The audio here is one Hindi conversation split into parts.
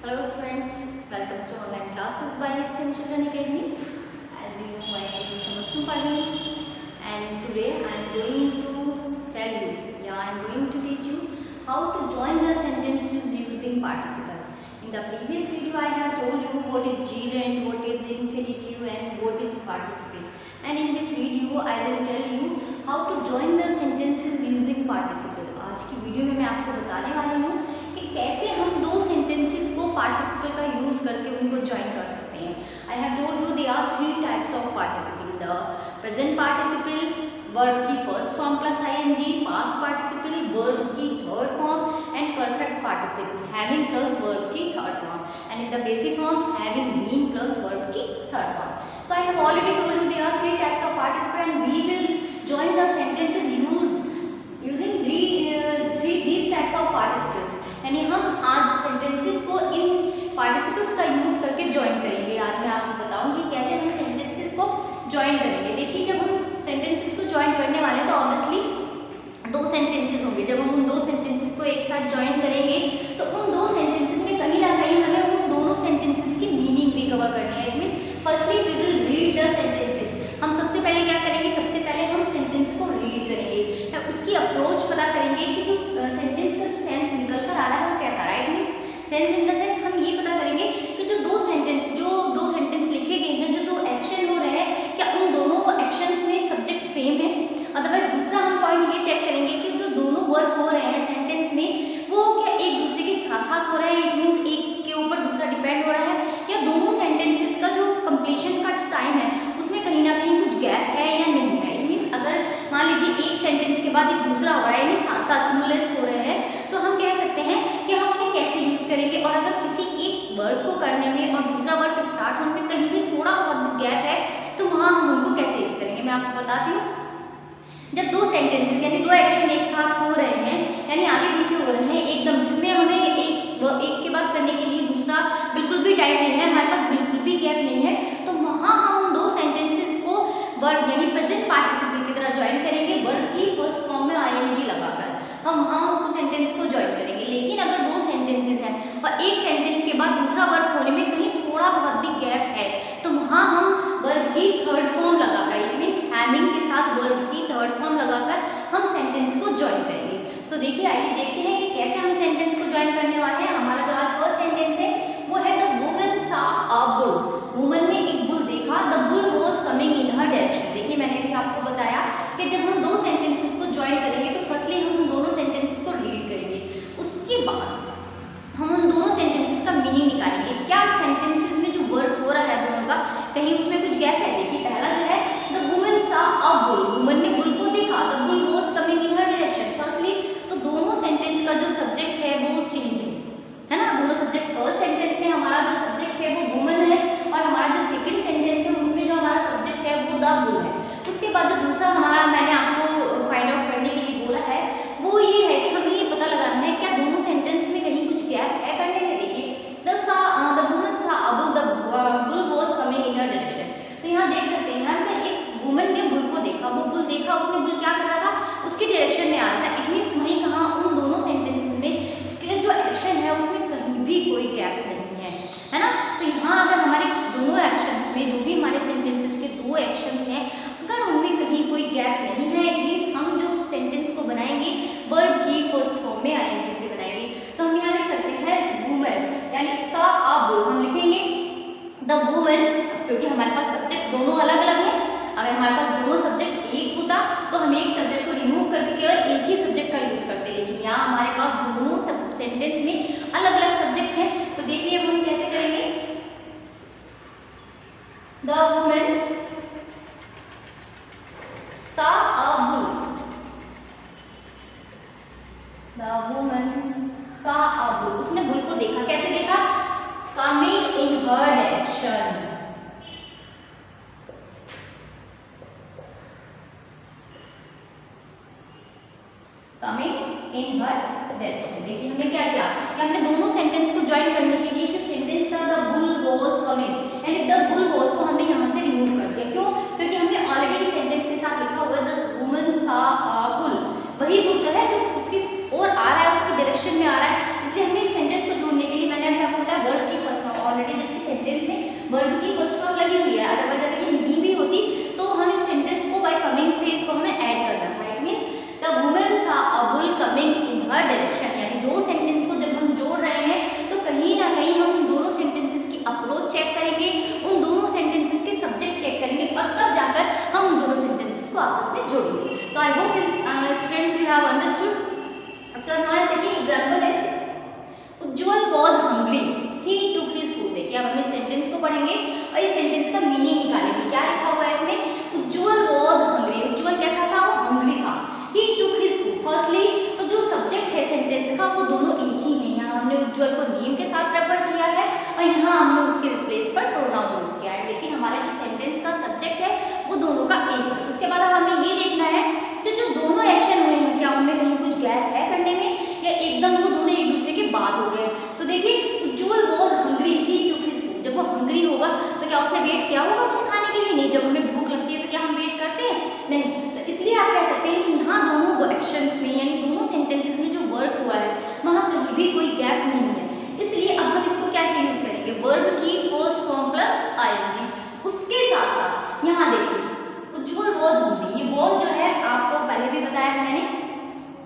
Hello students, welcome to online classes by SN Children Academy. As you know, my name is Tamassu Padhi and today I am going to tell you, I am going to teach you how to join the sentences using participle. In the previous video I have told you what is gerund, what is infinitive and what is participle. And in this video I will tell you how to join the sentences using participle. आज की वीडियो में मैं आपको बताने वाली हूँ कि कैसे हम दो सेंटेंसेस को पार्टिसिपल का यूज करके उनको ज्वाइन कर सकते हैं. I have told you they are three types of participle. The present participle verb की first form plus ING, past participle verb की third form and perfect participle having plus verb की third form and in the basic form having been plus verb की third form. So I have already told you they are three types of participle and we will join the sentences using these types of participles. यानी हम आज सेंटेंसेस को इन पार्टिसिपल्स का यूज करके ज्वाइन करेंगे. आज मैं आपको बताऊंगी कैसे हम सेंटेंसेस को ज्वाइन करेंगे. देखिए, जब हम सेंटेंसेस को ज्वाइन करने वाले हैं तो ऑब्वियसली दो सेंटेंसेस होंगे. जब हम उन दो सेंटेंसेस को एक साथ ज्वाइन करेंगे तो उन दो सेंटेंसेस में कहीं ना कहीं हमें उन दोनों सेंटेंसेस की मीनिंग भी कवर करनी है. It mean firstly we will read the sentences. हम सबसे पहले क्या करेंगे, सबसे पहले हम सेंटेंस को रीड करेंगे, उसकी अप्रोच पता करेंगे कि जो सेंटेंस का जो सेंस निकल कर आ रहा है वो कैसा आ रहा है. It means sense in the sense हम ये पता करेंगे कि जो दो सेंटेंस लिखे गए हैं, जो दो एक्शन हो रहे हैं, क्या उन दोनों एक्शंस में सब्जेक्ट सेम है. अदरवाइज दूसरा हम पॉइंट ये चेक करेंगे कि जो दोनों वर्ब हो रहे हैं सेंटेंस में वो क्या एक दूसरे के साथ साथ हो रहे हैं. इट मीन्स एक के ऊपर दूसरा डिपेंड हो रहा है, या दोनों सेंटेंसेस का जो कंप्लीशन का टाइम है उसमें कहीं ना कहीं कुछ गैप है या नहीं है. इट मीन्स अगर मान लीजिए एक सेंटेंस के बाद एक दूसरा हो रहा है, यानी साथ साथ सिमुलेस हो रहे हैं, तो हम कह सकते हैं कि हम उन्हें कैसे यूज करेंगे. और अगर किसी एक वर्ड को करने में और दूसरा वर्ड स्टार्ट होने में कहीं भी थोड़ा बहुत गैप है तो वहाँ हम उनको कैसे यूज करेंगे, मैं आपको बताती हूँ. जब दो सेंटेंसेस यानी दो एक्शन एक साथ हो रहे हैं, यानी आगे पीछे हो रहे हैं एकदम, जिसमें हमें एक के बाद करने के लिए दूसरा बिल्कुल भी टाइम नहीं है, हमारे पास बिल्कुल भी गैप नहीं है, तो वहाँ हम उन दो सेंटेंसेस को वर्ब यानी प्रेजेंट पार्टिसिपल की तरह ज्वाइन करेंगे. वर्ब की फर्स्ट फॉर्म में आईएनजी लगाकर हम वहाँ उसको सेंटेंस को ज्वाइन करेंगे. लेकिन अगर दो सेंटेंसेस हैं और एक सेंटेंस के बाद दूसरा वर्ब होने में कहीं थोड़ा बहुत भी गैप है तो वहाँ हम वर्ब की थर्ड फॉर्म लगाकर, इट मीन्स हैविंग के साथ वर्ब की थर्ड फॉर्म लगाकर हम सेंटेंस को ज्वाइन करेंगे. तो देखिए, आइए देखते हैं कि कैसे हम सेंटेंस को ज्वाइन करने वाले हैं. हमारा जो आज फर्स्ट सेंटेंस है वो है the woman saw a bull. Woman ने एक बुल देखा. The bull was coming in her direction. देखिए, मैंने भी आपको बताया कि जब हम दो सेंटेंसेस को ज्वाइन करेंगे तो फर्स्टली हम उन दोनों सेंटेंसेस को रीड करेंगे, उसके बाद हम उन दोनों सेंटेंसेस का मीनिंग निकालेंगे. क्या सेंटेंसेस में जो वर्ब हो रहा है दोनों का, कहीं उसमें कुछ गैप है. देखिए, पहला जो है the woman saw a bull. Woman ने बुल को देखा. The bull was coming in her direction. Firstly तो दोनों सेंटेंस का जो सब्जेक्ट है वो चेंजिंग है ना. दोनों सब्जेक्ट, फर्स्ट सेंटेंस में हमारा जो सब्जेक्ट है वो वुमन है और हमारा जो सेकंड सेंटेंस है उसमें जो हमारा सब्जेक्ट है वो द बुल है. उसके बाद जो दूसरा हमारा मैंने आपको फाइंड आउट करने के लिए बोला है वो ये है कि हमें ये पता लगाना है क्या दोनों सेंटेंस में कहीं कुछ गैप है करने में. देखिए, the woman saw a bull, the bull was coming in her direction. तो यहाँ देख सकते हैं हम कि एक वुमन ने बुल को देखा. वो बुल देखा, उसने बुल क्या कर रहा था, उसकी डायरेक्शन में आ रहा था. इट मीन्स वहीं कहाँ उन दोनों सेंटेंसेस में जो एक्शन है उसमें कहीं भी कोई गैप नहीं है ना. तो यहाँ अगर हमारे दोनों एक्शंस में, जो भी हमारे सेंटेंसेस के दो एक्शंस हैं, अगर उनमें कहीं कोई गैप नहीं है, इट मीन्स हम जो सेंटेंस को बनाएंगे वर्ब की फर्स्ट फॉर्म में आईएनजी से बनाएंगे. तो हम यहाँ लिख सकते हैं वुमन यानी सॉ अ बुल. हम लिखेंगे द वुमन, क्योंकि हमारे पास सब्जेक्ट दोनों अलग अलग हैं. अगर हमारे पास दोनों सब्जेक्ट एक होता तो हम एक सब्जेक्ट को रिमूव करके केवल एक ही सब्जेक्ट का यूज करते. लेकिन यहाँ हमारे पास दोनों सेंटेंस में अलग अलग सब्जेक्ट हैं. तो देखिए हम कैसे करेंगे. The woman saw a bull. The woman saw a bull. उसने बुल को देखा. कैसे देखा, coming in her direction. Coming in her direction. देखिए हमने क्या किया कि हमने दोनों सेंटेंस को ज्वाइन करने के लिए जो सेंटेंस था द बुल वाज कमिंग, यानी द बुल वाज को हमने यहाँ से रिमूव कर दिया. क्यों, क्योंकि हमने ऑलरेडी सेंटेंस के साथ लिखा हुआ है the woman saw a bull. वही बुल है जो उसकी और आ रहा है, उसकी डायरेक्शन में आ रहा है, इसलिए हमने इस सेंटेंस को जोड़ने के लिए मैंने अभी आपको बताया वर्ब वर्ब की फर्स्ट फॉर्म लगी हुई है, अदरवाइज अगर ये नहीं भी होती तो हम इस सेंटेंस को बाय कमिंग से इसको हमें ऐड करना था। इट मींस द वुमेन सा a bull coming in her direction, यानी दो सेंटेंस को जब हम जोड़ रहे हैं तो कहीं ना कहीं हम उन दोनों सेंटेंसेस की अप्रोच चेक करेंगे, उन दोनों सेंटेंसेस के सब्जेक्ट चेक करेंगे और तब जाकर हम उन दोनों सेंटेंसेस को आपस में जोड़ेंगे। तो I hope students you have understood. उसका हमारा सेकंड एग्जांपल है Ujjwal was hungry he took his food. देखिए अब हम इस सेंटेंस को पढ़ेंगे और इस सेंटेंस का मीनिंग निकालेंगे। क्या लिखा हुआ है इसमें, उज्जवल वाज हंग्री, उज्जवल कैसा था, वो हंग्री था। ही टुक हिज फूड, फर्स्टली तो जो सब्जेक्ट है सेंटेंस का वो दोनों एक ही है। यहाँ हमने उज्जवल को नेम के साथ रेफर किया है और यहाँ हमने उसके रिप्लेस पर प्रोनाउन यूज किया है, लेकिन हमारे जो सेंटेंस का सब्जेक्ट है वो दोनों का एक है। उसके बाद हमें ये देखना है कि जो दोनों एक्शन हुए हैं क्या उनमें कहीं कुछ गैप है करने में या एकदम वो दोनों एक दूसरे के बाद हो गए। तो देखिए Ujjwal was hungry he took his food, जब वो हंग्री होगा तो क्या उसने वेट किया होगा कुछ खाने के लिए, नहीं। जब हमें भूख लगती है तो क्या हम वेट करते हैं, नहीं। तो इसलिए आप कह सकते हैं कि यहाँ दोनों एक्शंस में यानी दोनों सेंटेंसेस में जो वर्ब हुआ है वहाँ कहीं भी कोई गैप नहीं है। इसलिए अब हम इसको कैसे यूज करेंगे, वर्ब की फर्स्ट फॉर्म प्लस आईएनजी। उसके साथ साथ यहाँ देखिए उज्जवल वाज हंग्री, ये वाज जो है आपको पहले भी बताया है मैंने,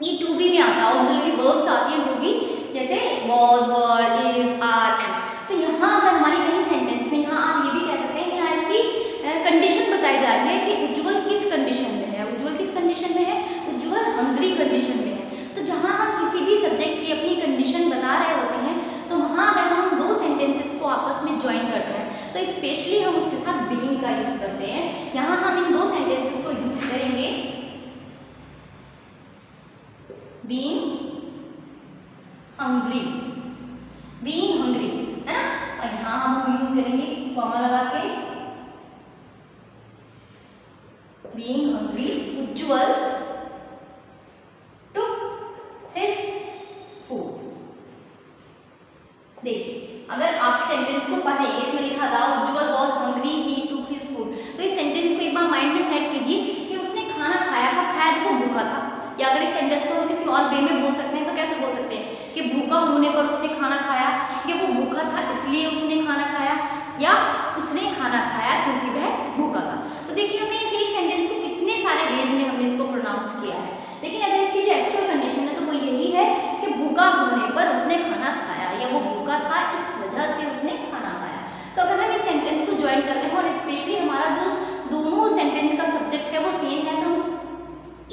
ये टू बी में आता है, ऑक्सिलरी वर्ब्स आती हैं टू बी, जैसे was, were, is, are, am. तो यहाँ अगर हमारी कहीं सेंटेंस में यहाँ आप ये भी कह सकते हैं कि यहाँ इसकी कंडीशन बताई जा रही है कि उज्जवल किस कंडीशन में है, उज्जवल किस कंडीशन में है, उज्जवल हंग्री कंडीशन में है। तो जहाँ हम किसी भी सब्जेक्ट की अपनी कंडीशन बता रहे होते हैं तो वहाँ अगर हम दो सेंटेंसेस को आपस में ज्वाइन करते हैं तो स्पेशली हम उसके साथ बीइंग का यूज करते हैं। यहाँ हम इन दो सेंटेंसेस को यूज करेंगे बीइंग हंग्री, बीइंग हंग्री है ना, और यहाँ हम यूज करेंगे कॉमा लगा के being hungry Ujjwal took his food. देखिए अगर आप सेंटेंस को पढ़े, इसमें लिखा था Ujjwal was hungry he took his food, तो इस सेंटेंस को एक बार माइंड में सेट कीजिए कि उसने खाना खाया, कब खाया, जब वो भूखा था। या अगर इस सेंटेंस को हम किसी और वे में बोल सकते हैं तो कैसे बोल सकते हैं कि भूखा होने पर उसने खाना खाया, या वो भूखा था इसलिए उसने खाना खाया, या उसने खाना खाया क्योंकि वह भूखा था। तो देखिए हमने इस एक सेंटेंस को कितने सारे वेज में हमने इसको प्रोनाउंस किया है, लेकिन अगर इसकी जो एक्चुअल कंडीशन है तो वो यही है कि भूखा होने पर उसने खाना खाया, या वो भूखा था इस वजह से उसने खाना खाया। तो अगर हम इस सेंटेंस को ज्वाइन कर रहे हैं और स्पेशली हमारा जो दोनों सेंटेंस का सब्जेक्ट है वो सेम है तो हम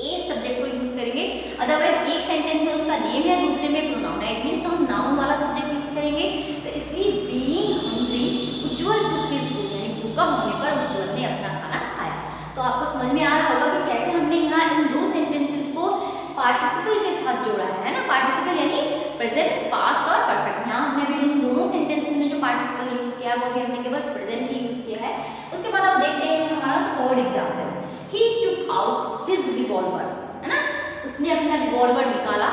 एक सब्जेक्ट को यूज करेंगे, अदरवाइज एक सेंटेंस में उसका नेम है दूसरे में प्रोनाउन है, इट मींस तो हम नाउन वाला सब्जेक्ट यूज करेंगे। तो इसलिए being hungry Ujjwal took his food, यानी भूखा होने पर उज्जवल ने अपना खाना खाया। तो आपको समझ में आ रहा होगा कि कैसे हमने यहाँ इन दो सेंटेंसेस को पार्टिसिपल के साथ जोड़ा है ना, पार्टिसिपल यानी प्रेजेंट, पास्ट और परफेक्ट। यहाँ हमने अभी इन दोनों सेंटेंसेस में जो पार्टिसिपल यूज किया है वो भी हमने केवल प्रेजेंट ही यूज किया है। उसके बाद आप देखते हैं हमारा थर्ड एग्जाम्पल, ही टुक आउट हिज रिवॉल्वर, है ना, उसने अपना रिवॉल्वर निकाला,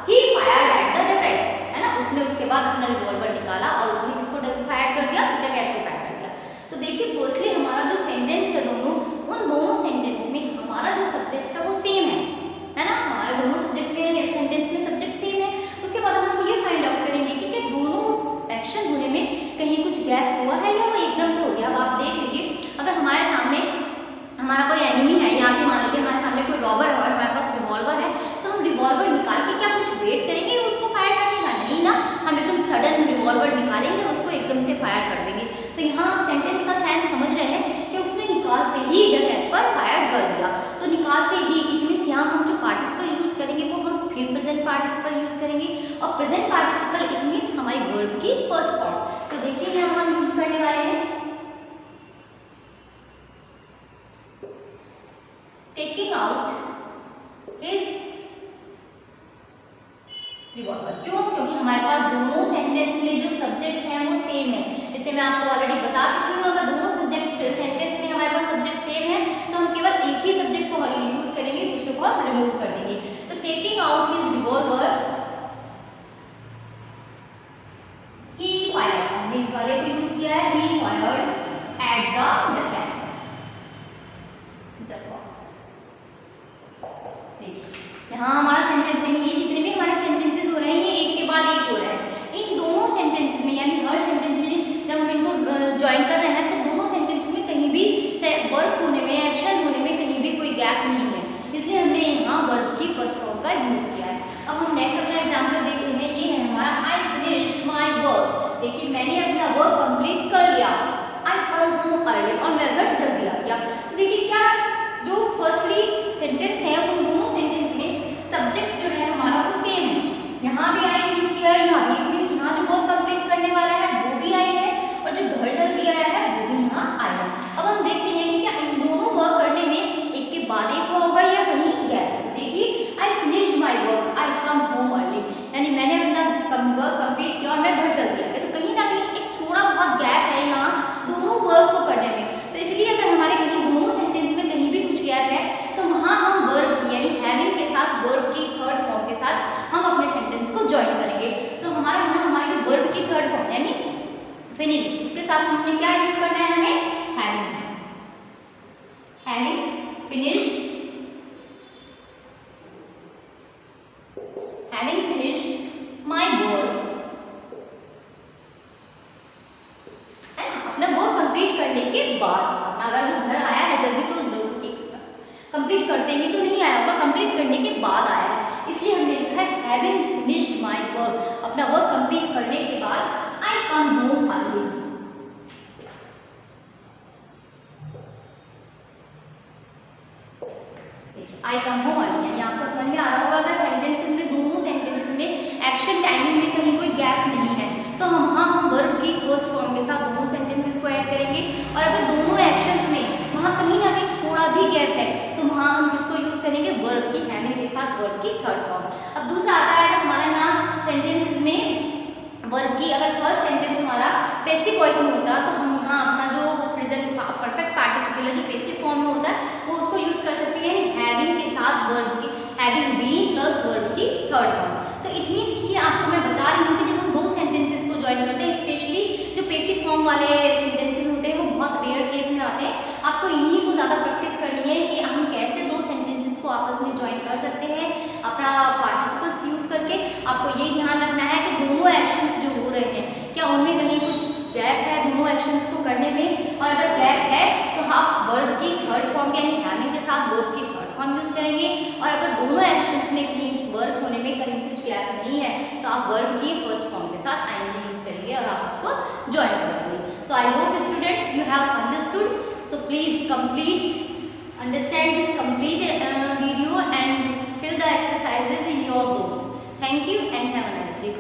ही फायर्ड एट द डकैत, है ना, उसने उसके बाद अपना रिवॉल्वर निकाला और उसने किसको फायर कर दिया, डकैत को फायर कर दिया। तो देखिए फर्स्टली हमारा जो सेंटेंस है दोनों, उन दोनों सेंटेंस में हमारा जो सब्जेक्ट है वो सेम है ना, हमारे दोनों सब्जेक्ट में सेंटेंस में सब्जेक्ट सेम है। उसके बाद हम ये फाइंड आउट करेंगे कि क्या दोनों एक्शन होने में कहीं कुछ गैप हुआ है या वो एकदम से हो गया। अब आप देख लीजिए अगर हमारे सामने हमारा कोई एनिमी है, यहाँ पे मान लीजिए हमारे सामने कोई रॉबर है और हमारे पास रिवॉल्वर है, तो हम रिवॉल्वर निकाल के क्या कुछ वेट करेंगे उसको फायर करने का, नहीं ना, हम एकदम सडन रिवॉल्वर निकालेंगे उसको एकदम से फायर कर देंगे। तो यहाँ आप सेंटेंस का सेंस समझ रहे हैं कि उसने निकालते ही डकैत पर फायर कर दिया। तो निकालते ही इट मीन्स यहाँ हम जो पार्टिसिपल यूज करेंगे वो हम फिर प्रेजेंट पार्टिसिपल यूज करेंगे, और प्रेजेंट पार्टिसिपल इट मीन्स हमारी वर्ब की फर्स्ट फॉर्म। तो देखिए यहाँ हम यूज करने वाले हैं टेकिंग आउट हिज रिवॉल्वर। क्यों? क्योंकि हमारे पास दोनों सेंटेंस में जो सब्जेक्ट है वो सेम है। इसे मैं आपको ऑलरेडी बता चुकी हूँ, अगर दोनों सब्जेक्ट सेंटेंस में हमारे पास सब्जेक्ट सेम है तो हम केवल एक ही सब्जेक्ट को यूज करेंगे, दूसरे को हम रिमूव कर देंगे। तो टेकिंग आउट हिज रिवॉल्वर ही फायर्ड, हमने इस वाले को यूज किया है, ही फायर्ड एट द डकैत। यहाँ हमारा सेंटेंस है, ये जितने भी हमारे सेंटेंसेस हो रहे हैं ये एक के बाद एक हो रहे हैं। इन दोनों सेंटेंसेस में यानी हर सेंटेंस में जब हम इनको ज्वाइन कर रहे हैं फॉर्म का यूज किया है। अब हम नेक्स्ट अपना एग्जाम्पल देखते हैं। ये है हमारा आई फिनिश्ड माई वर्क। देखिए मैंने अपना वर्क कंप्लीट कर लिया। आई कम होम अर्ली, और मैं घर जल्दी आ गया। तो देखिए क्या जो फर्स्टली सेंटेंस है उन दोनों सेंटेंस में सब्जेक्ट जो है हमारा वो सेम है। यहाँ भी आई यूज किया है, यहाँ भी मीन्स यहाँ जो वर्क कंप्लीट करने वाला है वो भी आई है, और जो घर जल्दी आया है वो भी यहाँ आया है। अब हम देखते हैं कि क्या इन दोनों वर्क करने में एक के बाद एक होगा या कहीं गैप। तो देखिए I finished my work, I come home early, यानी मैंने अपना वर्क कंप्लीट किया और मैं घर जल्दी आ गया। तो कहीं ना कहीं एक थोड़ा बहुत गैप है यहाँ दोनों वर्क को करने में। तो इसलिए अगर हमारे कहीं दोनों सेंटेंस में कहीं भी कुछ गैप है तो वहाँ हम वर्ब की यानी हैविंग के साथ वर्ब की थर्ड फॉर्म के साथ हम अपने सेंटेंस को ज्वाइन करेंगे। तो हमारा यहाँ हमारी जो वर्ब की थर्ड फॉर्म यानी फिनिश, उसके साथ हमने क्या यूज करना है, हमें having, having finished, having finished my work, है ना। अपना वर्क कंप्लीट करने के बाद, अपना अगर जो घर आया है जल्दी तो कंप्लीट करते ही तो नहीं आया होगा, कंप्लीट करने के बाद आया है, इसलिए हमने लिखा है हैविंग फिनिश्ड माय वर्क। अपना वर्क कंप्लीट करने के बाद आई कम होम अर्ली। आई कम होम अर्ली यानी आपको समझ में आ रहा होगा अगर सेंटेंसेस में दोनों सेंटेंसेस में एक्शन टाइमिंग में कहीं कोई गैप नहीं है तो हम वर्ब की फर्स्ट फॉर्म के साथ दोनों सेंटेंसेस को ऐड करेंगे। और अगर दोनों एक्शंस में वहाँ कहीं ना कहीं थोड़ा भी गैप है तो वहाँ हम किसको यूज करेंगे, वर्ब की हैविंग के साथ वर्ब की थर्ड फॉर्म। अब दूसरा आता है हमारा यहाँ सेंटेंसेस में वर्ब की अगर फर्स्ट सेंटेंस हमारा पैसिव वॉइस में होता तो हम यहाँ अपना जो प्रेजेंट परफेक्ट पार्टिसिपल है जो पैसिव फॉर्म में होता है वो उसको यूज कर सकते हैं हैविंग के साथ वर्ब की, हैविंग बीन प्लस वर्ब की थर्ड फॉर्म। तो इट मीन्स ये आपको मैं बता रही हूँ कि जब हम दो सेंटेंसेस को ज्वाइन करते हैं, स्पेशली जो पैसिव फॉर्म वाले सेंटेंसेस होते हैं वो बहुत रेयर केस में आते हैं। आपको इन्हीं को ज़्यादा प्रैक्टिस करनी है कि हम कैसे दो सेंटेंसेस को आपस में ज्वाइन कर सकते हैं अपना पार्टिसिपल्स यूज करके। आपको ये ध्यान रखना है कि दोनों एक्शंस जो हो रहे हैं क्या उनमें कहीं कुछ गैप है दोनों एक्शंस को करने में, और अगर गैप है तो आप वर्ब की थर्ड फॉर्म यानी हैविंग के साथ वर्ब की थर्ड फॉर्म यूज करेंगे, और अगर दोनों एक्शंस में कहीं वर्ब होने में कहीं कुछ गैप नहीं है तो आप वर्ब की फर्स्ट फॉर्म के साथ आईएनजी यूज करेंगे और आप उसको ज्वाइन करेंगे। So I hope students you have understood. So please understand this complete video and fill the exercises in your books. Thank you and have a nice day.